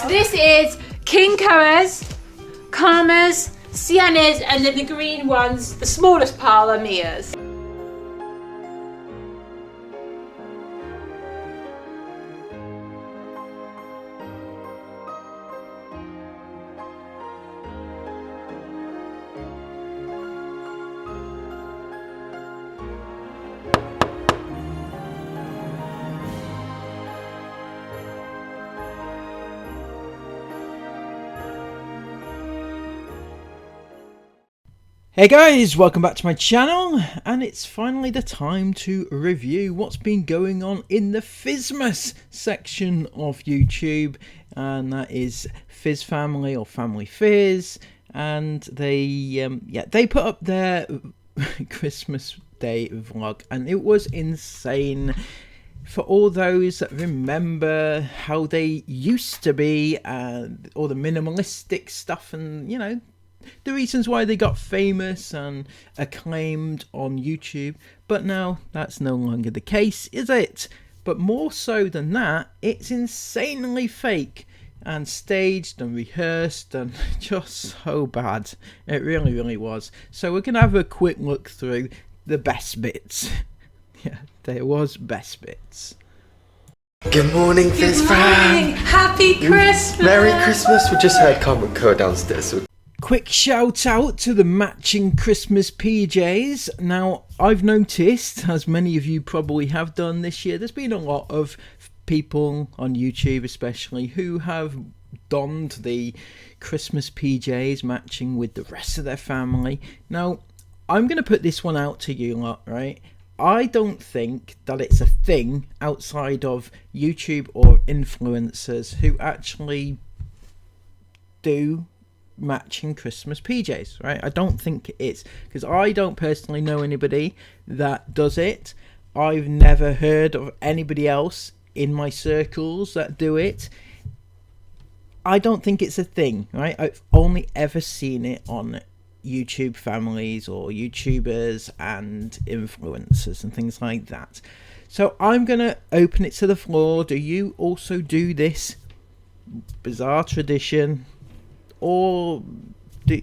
This is ENQUIRIES, Karmas, Siennas, and then the green ones, the smallest pile are Mia's. Hey guys, welcome back to my channel, and it's finally the time to review what's been going on in the Fizzmas section of YouTube, and that is Fizz Family or Family Fizz, and they put up their Christmas Day vlog, and it was insane. For all those that remember how they used to be, and all the minimalistic stuff, and you know, the reasons why they got famous and acclaimed on YouTube, but now that's no longer the case, is it? But more so than that, it's insanely fake and staged and rehearsed and just so bad. It really was. So we're gonna have a quick look through the best bits. Yeah, there was best bits. Good morning, Fizz fam! Happy Christmas! Merry Christmas! We just heard Carmen Kerr downstairs. So Quick shout out to the matching Christmas PJs. Now, I've noticed, as many of you probably have done this year, there's been a lot of people on YouTube especially who have donned the Christmas PJs matching with the rest of their family. Now, I'm going to put this one out to you lot, right? I don't think that it's a thing outside of YouTube or influencers who actually do matching Christmas PJs, right? I don't think it is, because I don't personally know anybody that does it. I've never heard of anybody else in my circles that do it. I don't think it's a thing, right? I've only ever seen it on YouTube families or YouTubers and influencers and things like that. So I'm gonna open it to the floor. Do you also do this bizarre tradition? Or do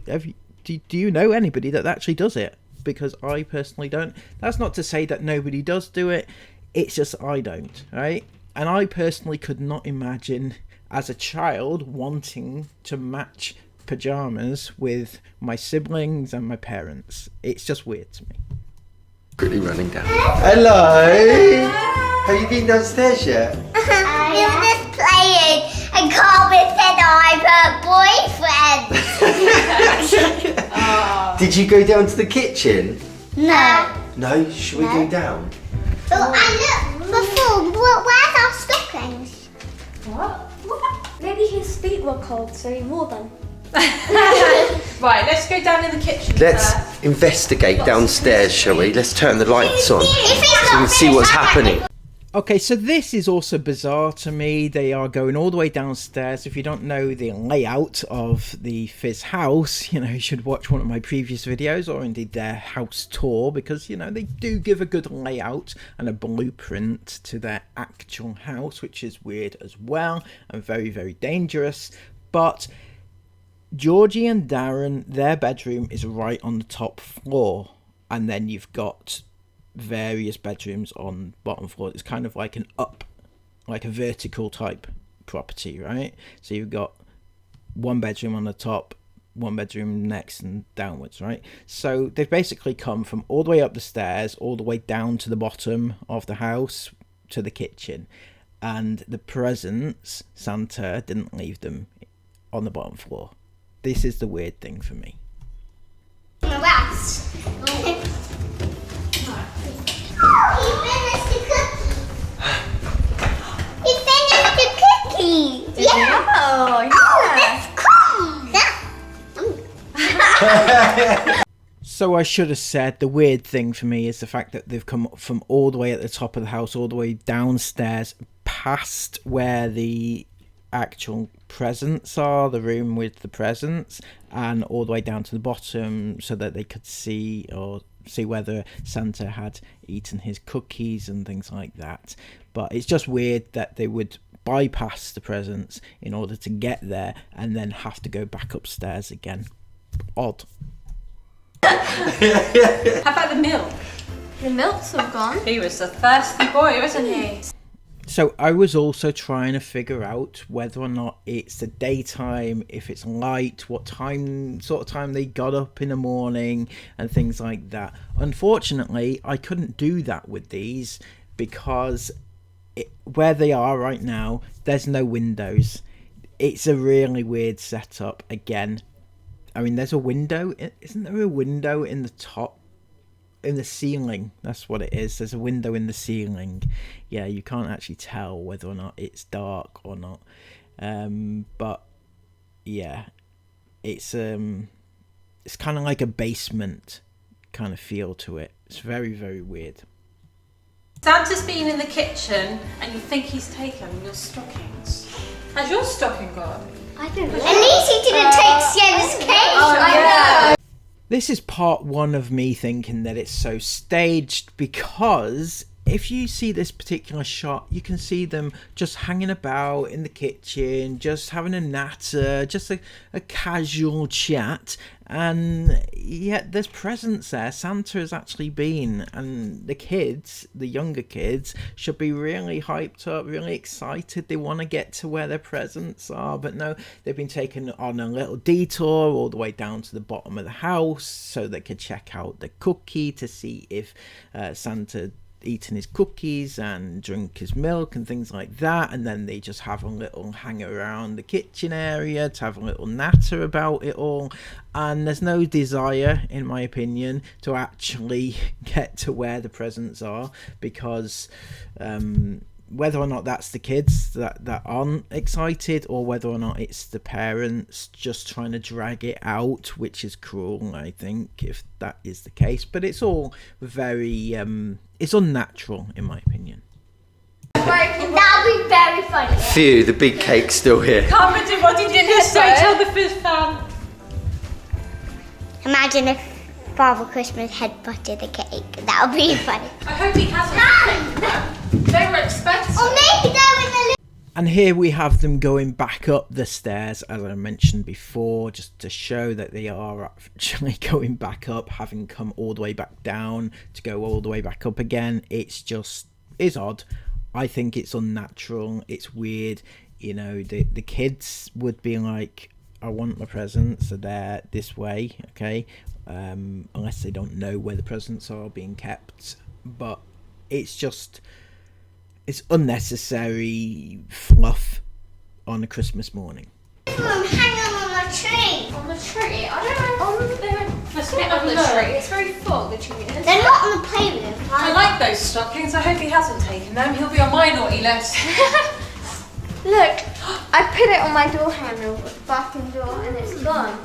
you know anybody that actually does it? Because I personally don't. That's not to say that nobody does do it. It's just I don't, right? And I personally could not imagine as a child wanting to match pajamas with my siblings and my parents. It's just weird to me. quickly running down. Hello! Have you been downstairs yet? We were just playing and Carmen said I have a boyfriend. Did you go down to the kitchen? No. No? Should we go down? Oh, and look, before, where's our stockings? What? Maybe his feet were cold, so he wore them. Right, let's go down in the kitchen Let's first. investigate downstairs, shall we? Let's turn the lights on so we can see what's happening. Okay, so this is also bizarre to me. They are going all the way downstairs. If you don't know the layout of the Fizz house, you know, you should watch one of my previous videos, or indeed their house tour, because, you know, they do give a good layout and a blueprint to their actual house, which is weird as well and very, very dangerous. But Georgie and Darren, their bedroom is right on the top floor, and then you've got various bedrooms on bottom floor. It's kind of like like a vertical type property, right? So you've got one bedroom on the top, one bedroom next, and downwards, right? So they've basically come from all the way up the stairs all the way down to the bottom of the house to the kitchen, and the presents, Santa didn't leave them on the bottom floor. This is the weird thing for me. Rats. He finished the cookie. Yeah. Oh, That's cool. So I should have said the weird thing for me is the fact that they've come from all the way at the top of the house, all the way downstairs, past where the actual presents are, the room with the presents, and all the way down to the bottom so that they could see whether Santa had eaten his cookies and things like that. But it's just weird that they would bypass the presents in order to get there and then have to go back upstairs again. Odd. How about the milk? The milk's all gone. He was a thirsty boy, wasn't he? So I was also trying to figure out whether or not it's the daytime, if it's light, what time, sort of time they got up in the morning and things like that. Unfortunately, I couldn't do that with these because where they are right now, there's no windows. It's a really weird setup again. I mean, there's a window. Isn't there a window in the top? In the ceiling, that's what it is. There's a window in the ceiling. Yeah, you can't actually tell whether or not it's dark or not. But yeah, it's kind of like a basement kind of feel to it. It's very, very weird. Santa's been in the kitchen and you think he's taken your stockings. Has your stocking gone? I don't know. At least he didn't take Sienna's cake. I know. This is part one of me thinking that it's so staged, because if you see this particular shot, you can see them just hanging about in the kitchen, just having a natter, just a casual chat, and yet there's presents there. Santa has actually been, and the kids, the younger kids, should be really hyped up, really excited. They want to get to where their presents are, but no, they've been taken on a little detour all the way down to the bottom of the house so they could check out the cookie to see if Santa eaten his cookies and drink his milk and things like that, and then they just have a little hang around the kitchen area to have a little natter about it all, and there's no desire, in my opinion, to actually get to where the presents are, because whether or not that's the kids that aren't excited, or whether or not it's the parents just trying to drag it out, which is cruel, I think, if that is the case. But it's all very it's unnatural, in my opinion. That'll be very funny. Phew, the big cake's still here. Carmen, what did you just say? Tell the Fizz fan. Imagine if Father Christmas had buttered the cake. That would be funny. I hope he hasn't. They were expensive. Or maybe they're in the And here we have them going back up the stairs, as I mentioned before, just to show that they are actually going back up, having come all the way back down to go all the way back up again. It's odd. I think it's unnatural. It's weird. You know, the kids would be like, I want my presents, so they're this way, okay? Unless they don't know where the presents are being kept. But it's unnecessary fluff on a Christmas morning. hang them on a tree. On the tree? I don't know. Let's get on the tree. It's very full, the tree is. They're not on the playroom. I like those stockings. I hope he hasn't taken them. He'll be on my naughty list. Look, I put it on my door handle, the bathroom door, and it's gone.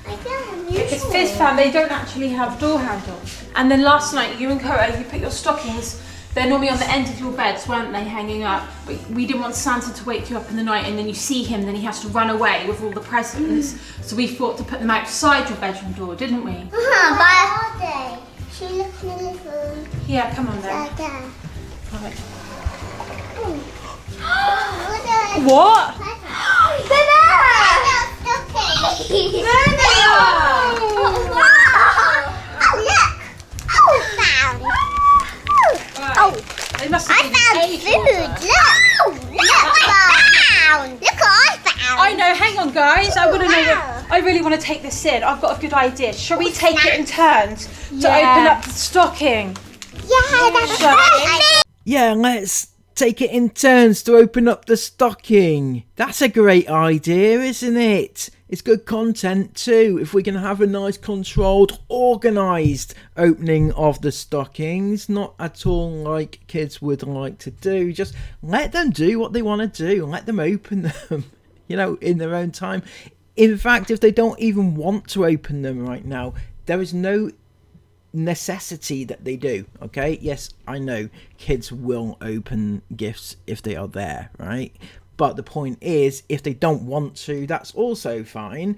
I don't It's Fizz fan, they don't actually have door handles. And then last night, you and Cora, you put your stockings, they're normally on the end of your beds, weren't they, hanging up? But we didn't want Santa to wake you up in the night and then you see him, then he has to run away with all the presents. So we thought to put them outside your bedroom door, didn't we? Where are they? She looking a little. Yeah, come on then. There. Right. What? What? They're there! There they are! Oh, look! Oh, found! Right. Oh, They must I have been found ages food! ago. Look! Look what I found! Look what I found! I know, hang on guys, I want to know that, I really want to take this in. I've got a good idea. Shall we take it in turns to open up the stocking? Yeah, that's Shall right! Yeah, let's take it in turns to open up the stocking. That's a great idea, isn't it? It's good content too, if we can have a nice controlled, organised opening of the stockings. Not at all like kids would like to do. Just let them do what they want to do. Let them open them, you know, in their own time. In fact, if they don't even want to open them right now, there is no necessity that they do. Okay, yes, I know kids will open gifts if they are there, right? But the point is, if they don't want to, that's also fine.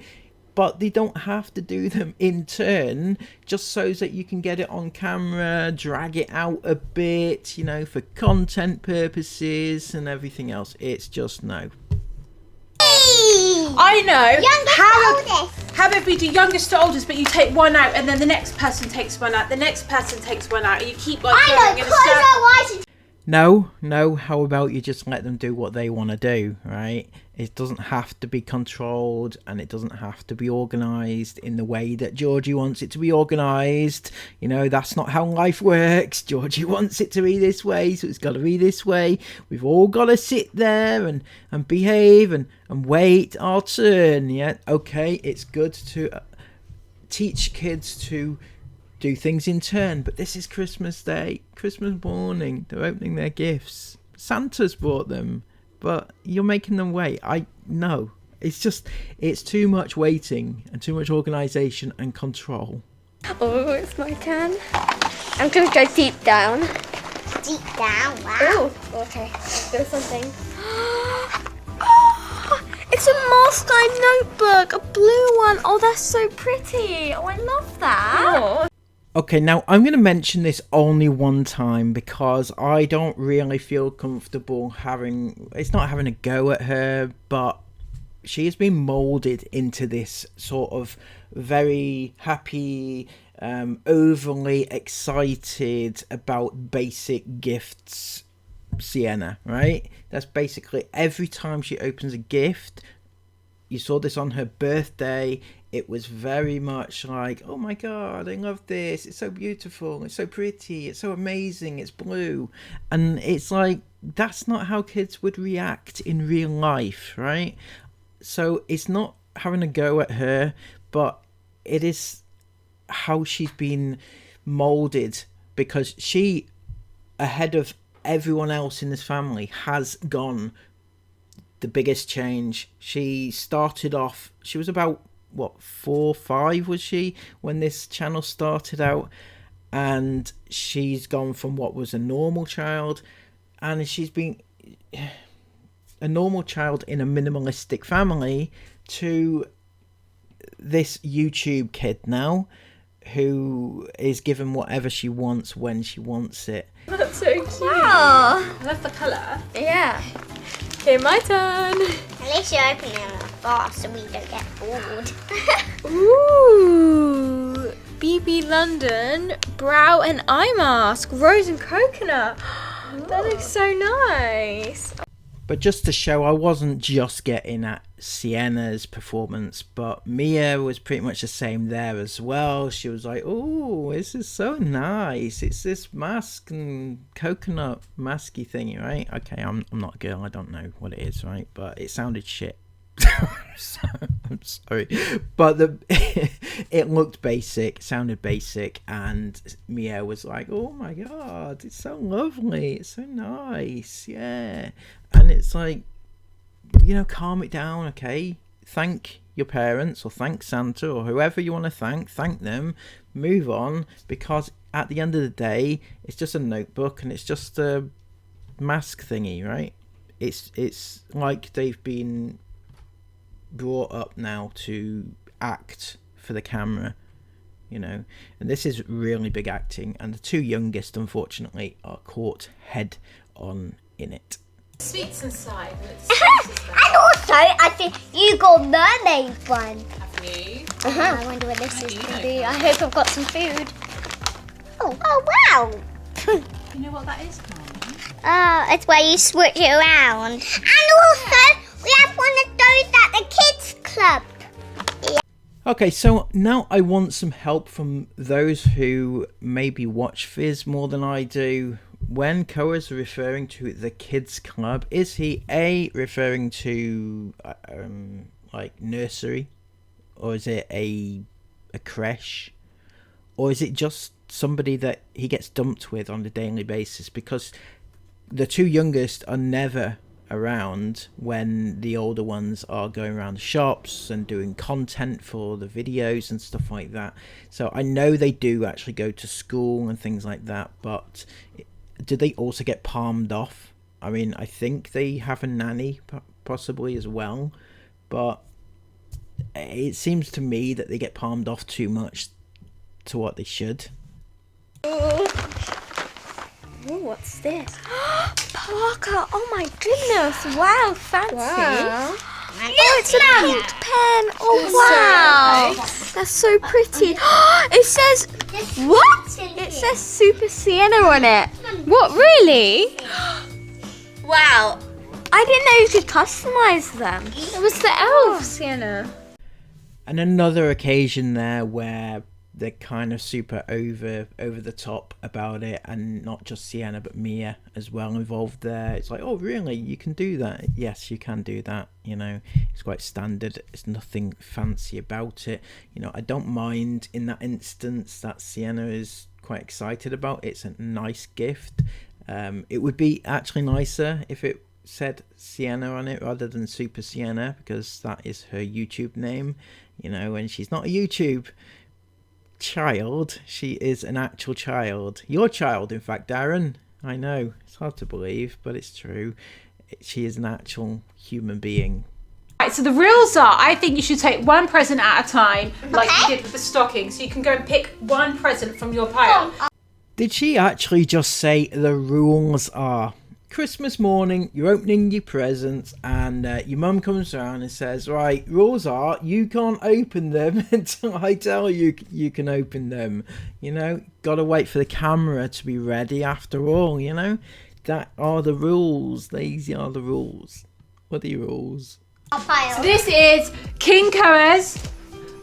but they don't have to do them in turn, just so that you can get it on camera, drag it out a bit, you know, for content purposes and everything else. It's just no. I know. Youngest to oldest. How about we do youngest to oldest, but you take one out and then the next person takes one out, the next person takes one out, and you keep like going in a circle. No, how about you just let them do what they want to do, right? It doesn't have to be controlled, and it doesn't have to be organised in the way that Georgie wants it to be organised. You know, that's not how life works. Georgie wants it to be this way, so it's got to be this way. We've all got to sit there and behave and wait our turn, yeah? Okay, it's good to teach kids to do things in turn, but this is Christmas Day, Christmas morning. They're opening their gifts. Santa's brought them, but you're making them wait. I know. It's too much waiting and too much organisation and control. Oh, it's my turn. I'm gonna go deep down. Deep down, wow. Oh, okay. There's something. Oh, it's a Moleskine notebook, a blue one. Oh, that's so pretty. Oh, I love that. Oh. Okay, now I'm going to mention this only one time because I don't really feel comfortable having a go at her, but she has been moulded into this sort of very happy, overly excited about basic gifts Sienna, right? That's basically every time she opens a gift. You saw this on her birthday. It was very much like, oh my god, I love this. It's so beautiful. It's so pretty. It's so amazing. It's blue. And it's like, that's not how kids would react in real life, right? So it's not having a go at her, but it is how she's been molded, because she, ahead of everyone else in this family, has gone the biggest change. She started off, she was about, what, 4, 5 was she when this channel started out, and she's gone from what was a normal child, and she's been a normal child in a minimalistic family, to this YouTube kid now who is given whatever she wants when she wants it. That's so cute. Wow. I love the colour. Yeah. Okay, my turn. At least you're opening them fast so we don't get bored. Ooh. BB London brow and eye mask, rose and coconut. That looks so nice. But just to show, I wasn't just getting at Sienna's performance, but Mia was pretty much the same there as well. She was like, oh, this is so nice. It's this mask and coconut masky thingy, right? Okay, I'm not a girl. I don't know what it is, right? But it sounded shit. I'm sorry. But it looked basic, sounded basic, and Mia was like, oh my god, it's so lovely. It's so nice. Yeah. And it's like, you know, calm it down, okay? Thank your parents or thank Santa or whoever you want to thank them, move on, because at the end of the day, it's just a notebook and it's just a mask thingy, right? It's like they've been brought up now to act for the camera, you know, and this is really big acting, and the two youngest, unfortunately, are caught head on in it. Sweets inside. And also, I think you got mermaid one. Have you? I wonder what this is you going to know be. that. I hope I've got some food. Oh wow. You know what that is, Mum? Oh, it's where you switch it around. And also, we have one of those at the kids club. Okay, so now I want some help from those who maybe watch Fizz more than I do. When Koa's referring to the kids club, is he A, referring to like nursery, or is it a creche, or is it just somebody that he gets dumped with on a daily basis? Because the two youngest are never around when the older ones are going around the shops and doing content for the videos and stuff like that. So I know they do actually go to school and things like that, but do they also get palmed off? I mean, I think they have a nanny possibly as well, but it seems to me that they get palmed off too much to what they should. Oh, what's this? Parker, oh my goodness, wow, fancy. Wow. Oh, it's a pink pen. Oh, wow. That's so pretty. It says, what? It says Super Sienna on it. What, really? Wow. I didn't know you could customize them. It was the elf Sienna. And another occasion there where they're kind of super over the top about it, and not just Sienna but Mia as well involved there. It's like, oh really, you can do that? Yes, you can do that, you know. It's quite standard, it's nothing fancy about it, you know. I don't mind in that instance that Sienna is quite excited about. It's a nice gift. It would be actually nicer if it said Sienna on it rather than Super Sienna, because that is her YouTube name, you know, and she's not a YouTube child, she is an actual child. Your child, in fact, Darren. I know, it's hard to believe, but it's true. She is an actual human being. Right, so the rules are, I think you should take one present at a time, like you did with the stocking. So you can go and pick one present from your pile. Did she actually just say the rules are Christmas morning, you're opening your presents, and your mum comes around and says, right, rules are you can't open them until I tell you you can open them. You know, gotta wait for the camera to be ready after all, you know. That are the rules. These are the rules. What are the rules? So this is King Coa's,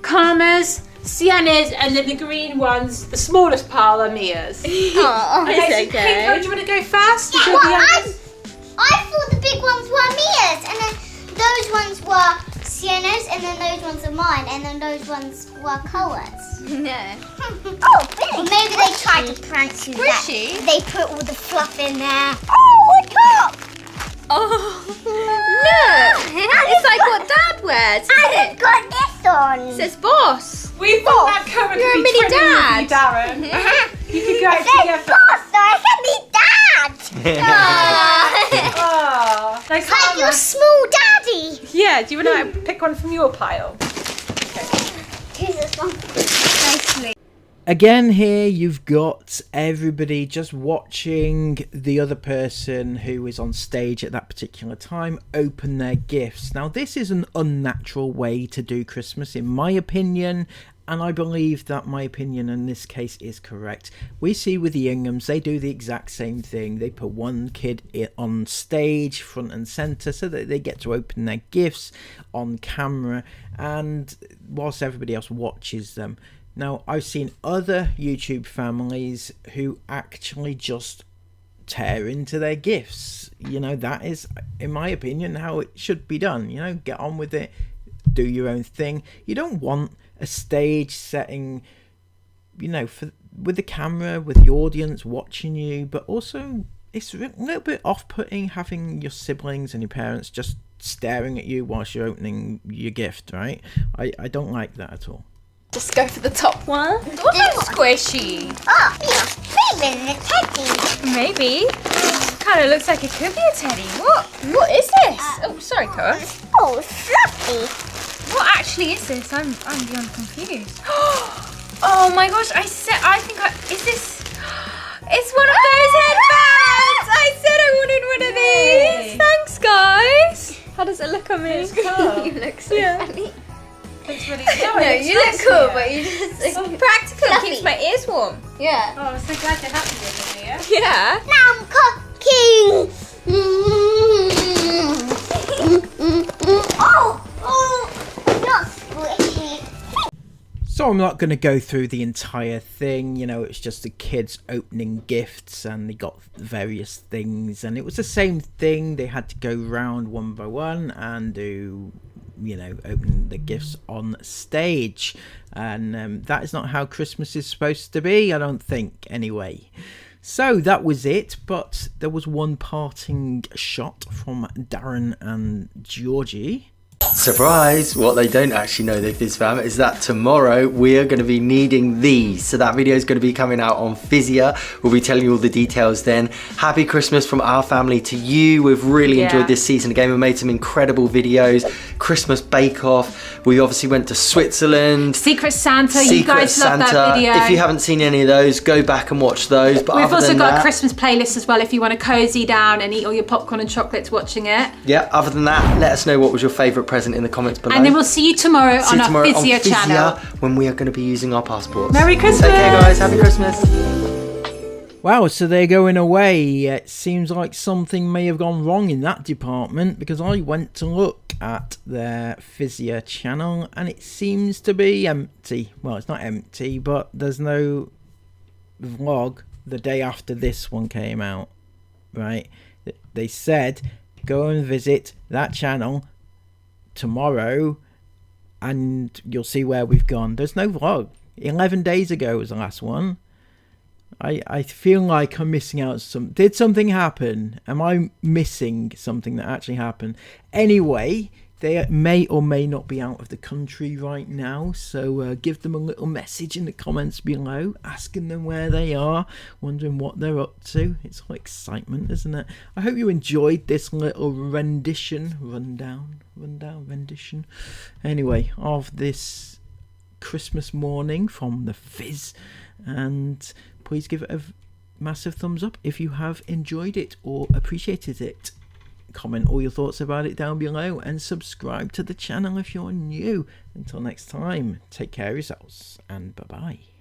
Karma's, Sienna's, and then the green ones, the smallest pile are Mia's. Oh, Okay, so King Coa, do you want to go first? Yeah, well, I thought the big ones were Mia's, and then those ones were Sienna's, and then those ones are mine, and then those ones were Coa's. No. Oh, really? Or maybe they tried to prank you. Squishy? They put all the fluff in there. Oh, look up! Oh, look! It's like what Dad wears, isn't And it? it's got this on. It says boss. We thought that Coa You're could a be mini twinning dad. with you, Darren. You could go It says together. boss, so I can be dad. Oh, no, Like Karma. your small daddy. Yeah, do you want to pick one from your pile? Who's this one? Nicely. Again, here you've got everybody just watching the other person who is on stage at that particular time open their gifts. Now, this is an unnatural way to do Christmas, in my opinion, and I believe that my opinion in this case is correct. We see with the Inghams, they do the exact same thing. They put one kid on stage, front and centre, so that they get to open their gifts on camera, and whilst everybody else watches them. Now, I've seen other YouTube families who actually just tear into their gifts. You know, that is, in my opinion, how it should be done. You know, get on with it, do your own thing. You don't want a stage setting, you know, with the camera, with the audience watching you, but also it's a little bit off-putting having your siblings and your parents just staring at you whilst you're opening your gift, right? I don't like that at all. Just go for the top one. What about squishy? Oh, yeah. Maybe the teddy. Maybe. Kind of looks like it could be a teddy. What is this? Oh, sorry, Coa. Oh, fluffy. What actually is this? I'm beyond confused. Oh my gosh! Is this? It's one of those headbands. I said I wanted one of these. Thanks, guys. How does it look on me? It's cool. You look so funny. Looks really cool. No, you look cool, but you just look practical. It keeps my ears warm. Yeah. Oh, I'm so glad you're happy with me, Mia. Yeah. Now I'm cooking. Not squishy. So I'm not going to go through the entire thing, you know, it's just the kids opening gifts and they got various things, and it was the same thing. They had to go round one by one and do, you know, open the gifts on stage, and that is not how Christmas is supposed to be, I don't think, anyway. So that was it, but there was one parting shot from Darren and Georgie. surprise, what they don't actually know, the Fizz fam, is that tomorrow we are going to be needing these. So that video is going to be coming out on Fizzia. We'll be telling you all the details then. Happy Christmas from our family to you. We've really enjoyed this season again. We made some incredible videos. Christmas Bake Off. We obviously went to Switzerland. Secret Santa. You guys love that video. If you haven't seen any of those, go back and watch those. But we've also got a Christmas playlist as well if you want to cozy down and eat all your popcorn and chocolates watching it. Yeah, other than that, let us know what was your favourite present in the comments below. And then we'll see you tomorrow on our Fizzia channel. When we are going to be using our passports. Merry Christmas! Take care guys, happy Christmas! Wow, so they're going away. It seems like something may have gone wrong in that department, because I went to look at their Fizzia channel and it seems to be empty. Well, it's not empty, but there's no vlog the day after this one came out, right? They said go and visit that channel tomorrow and you'll see where we've gone. There's no vlog. 11 days ago was the last one. I feel like I'm missing out some. Did something happen? Am I missing something that actually happened? Anyway, they may or may not be out of the country right now, so give them a little message in the comments below, asking them where they are, wondering what they're up to. It's all excitement, isn't it? I hope you enjoyed this little rundown, anyway, of this Christmas morning from the Fizz, and please give it a massive thumbs up if you have enjoyed it or appreciated it. Comment all your thoughts about it down below and subscribe to the channel if you're new. Until next time, take care of yourselves and bye-bye.